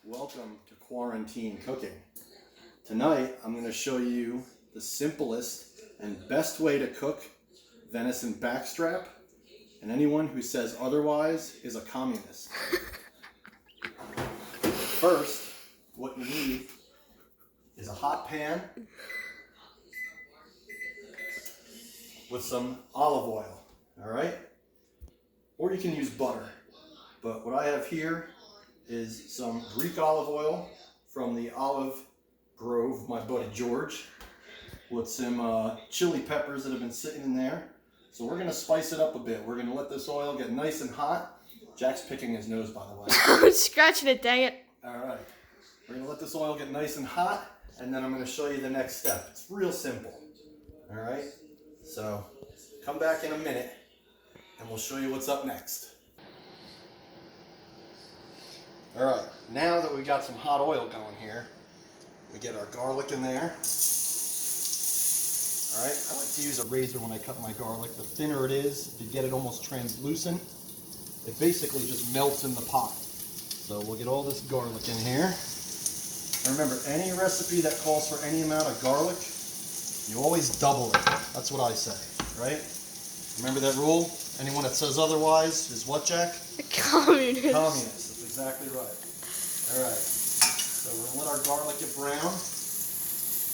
Welcome to quarantine cooking. Tonight I'm going to show you the simplest and best way to cook venison backstrap, and anyone who says otherwise is a communist. First, what you need is a hot pan with some olive oil, alright? Or you can use butter. But what I have here is some Greek olive oil from the olive grove, my buddy George, with some chili peppers that have been sitting in there. So we're going to spice it up a bit. We're going to let this oil get nice and hot. Jack's picking his nose, by the way. I'm scratching it, dang it. Alright, we're going to let this oil get nice and hot, and then I'm going to show you the next step. It's real simple. Alright, so come back in a minute, and we'll show you what's up next. Alright, now that we've got some hot oil going here, we get our garlic in there. Alright, I like to use a razor when I cut my garlic. The thinner it is, to get it almost translucent, it basically just melts in the pot. So we'll get all this garlic in here. And remember, any recipe that calls for any amount of garlic, you always double it. That's what I say, right? Remember that rule? Anyone that says otherwise is what, Jack? A communist. Communist. Exactly right. Alright, so we're going to let our garlic get brown.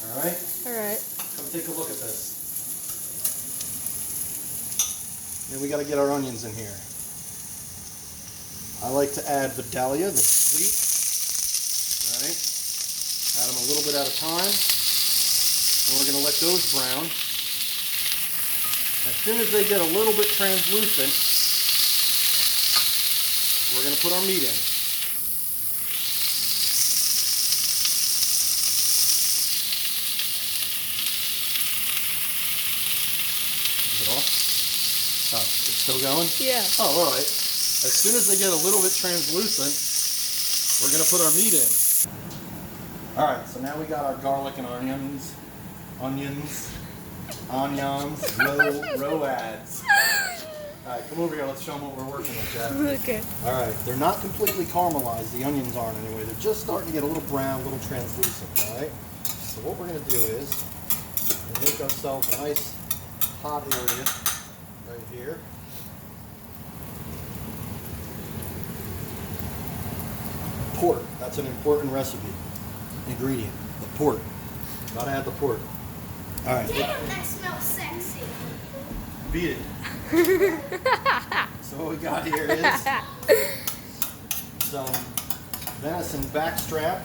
Alright? Alright. Come take a look at this. Then we got to get our onions in here. I like to add Vidalia, the sweet. Alright? Add them a little bit at a time. And we're going to let those brown. As soon as they get a little bit translucent, we're going to put our meat in. Is it off? Oh, it's still going? Yeah. Oh, all right. As soon as they get a little bit translucent, we're going to put our meat in. All right, so now we got our garlic and onions. Roads. Alright, come over here, let's show them what we're working with, Jack. Okay. Alright, they're not completely caramelized, the onions aren't anyway. They're just starting to get a little brown, a little translucent, alright? So what we're going to do is, we're going to make ourselves a nice hot area right here. Port, that's an important recipe, ingredient, the port. Gotta add the port. Alright. Damn, that smells sexy. Beat it. So what we got here is some venison backstrap,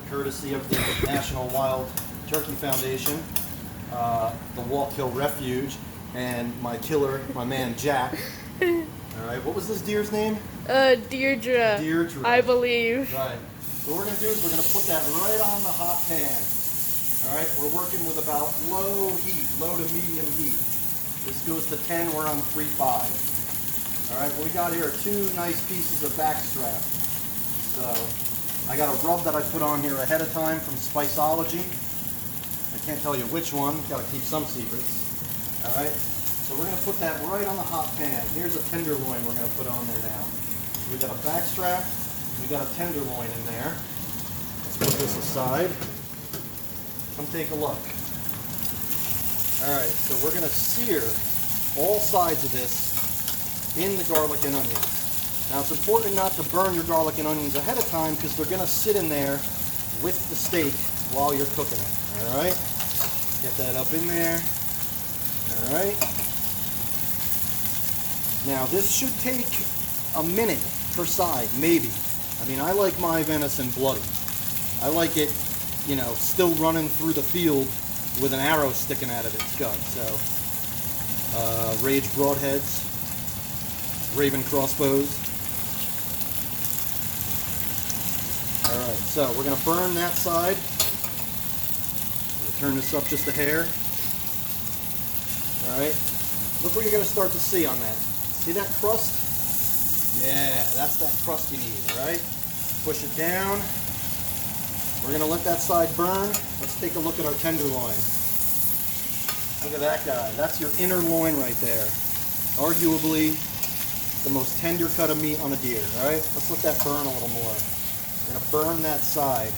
courtesy of the National Wild Turkey Foundation, the Walk-Hill Refuge, and my killer, my man Jack. Alright, what was this deer's name? Deirdre. Deirdre. I believe. Right. So what we're going to do is we're going to put that right on the hot pan. Alright, we're working with about low heat, low to medium heat. This goes to 10, we're on 3.5. Alright, what we got here are two nice pieces of backstrap. So, I got a rub that I put on here ahead of time from Spiceology. I can't tell you which one, gotta keep some secrets. Alright, so we're going to put that right on the hot pan. Here's a tenderloin we're going to put on there now. So we got a backstrap, we got a tenderloin in there. Let's put this aside. Come take a look. Alright, so we're going to sear all sides of this in the garlic and onions. Now it's important not to burn your garlic and onions ahead of time because they're going to sit in there with the steak while you're cooking it. Alright, get that up in there. Alright. Now this should take a minute per side, maybe. I mean, I like my venison bloody. I like it, you know, still running through the field with an arrow sticking out of its gut. So, Rage broadheads, Raven crossbows. Alright, so we're going to burn that side. I'm going to turn this up just a hair. Alright, look what you're going to start to see on that. See that crust? Yeah, that's that crust you need, alright? Push it down. We're going to let that side burn. Let's take a look at our tenderloin. Look at that guy. That's your inner loin right there. Arguably the most tender cut of meat on a deer, alright? Let's let that burn a little more. We're gonna burn that side.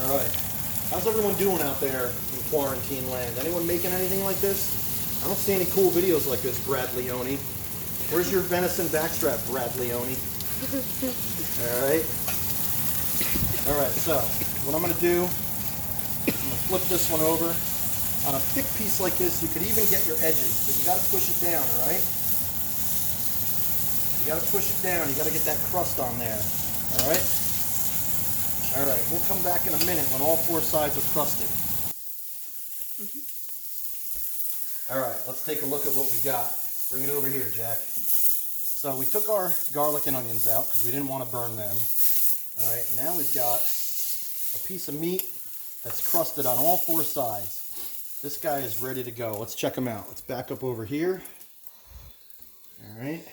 All right. How's everyone doing out there in quarantine land? Anyone making anything like this? I don't see any cool videos like this, Brad Leone. Where's your venison backstrap, Brad Leone? All right. All right, so what I'm gonna do, I'm gonna flip this one over. On a thick piece like this, you could even get your edges, but you gotta push it down, all right? You gotta push it down, you gotta get that crust on there, all right? All right, we'll come back in a minute when all 4 sides are crusted. All right, let's take a look at what we got. Bring it over here, Jack. So we took our garlic and onions out because we didn't want to burn them. All right, now we've got a piece of meat that's crusted on all 4 sides. This guy is ready to go. Let's check him out. Let's back up over here. All right.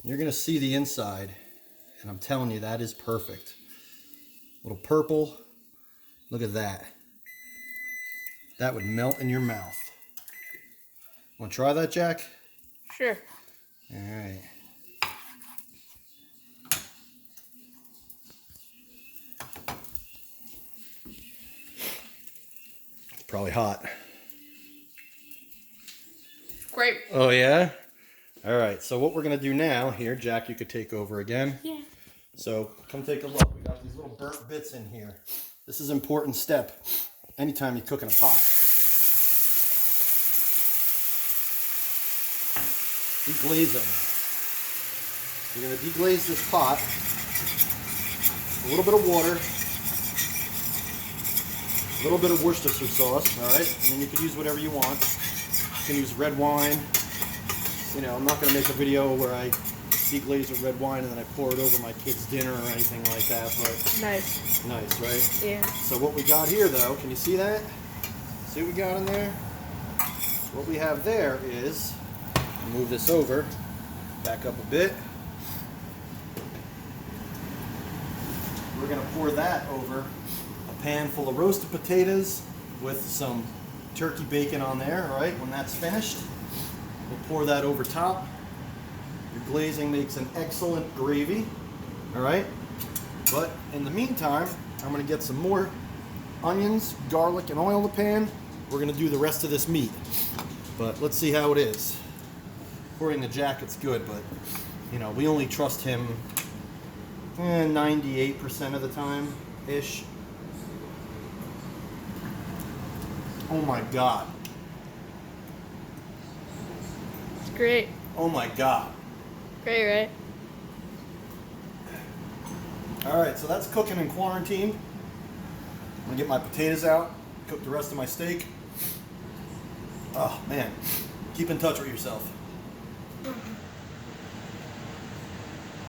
You're going to see the inside, and I'm telling you, that is perfect. A little purple. Look at that. That would melt in your mouth. Want to try that, Jack? Sure. All right. It's probably hot. Great. Oh, yeah? All right, so what we're going to do now, here, Jack, you could take over again. Yeah. So come take a look. We got these little burnt bits in here. This is an important step anytime you cook in a pot. Deglazing. You're going to deglaze this pot. A little bit of water. A little bit of Worcestershire sauce, all right? And then you could use whatever you want. You can use red wine. You know, I'm not going to make a video where I deglaze with red wine and then I pour it over my kid's dinner or anything like that, but Nice. nice, right? Yeah. So what we got here, though, can you see that? See what we got in there? What we have there is, move this over, back up a bit. We're going to pour that over a pan full of roasted potatoes with some turkey bacon on there, all right? When that's finished, we'll pour that over top. Your glazing makes an excellent gravy, all right? But in the meantime, I'm gonna get some more onions, garlic, and oil in the pan. We're gonna do the rest of this meat. But let's see how it is. According to Jack, it's good, but you know, we only trust him 98% of the time-ish. Oh my God. It's great. Oh my God. Great, right? All right, so that's cooking in quarantine. I'm gonna get my potatoes out, cook the rest of my steak. Oh man, keep in touch with yourself.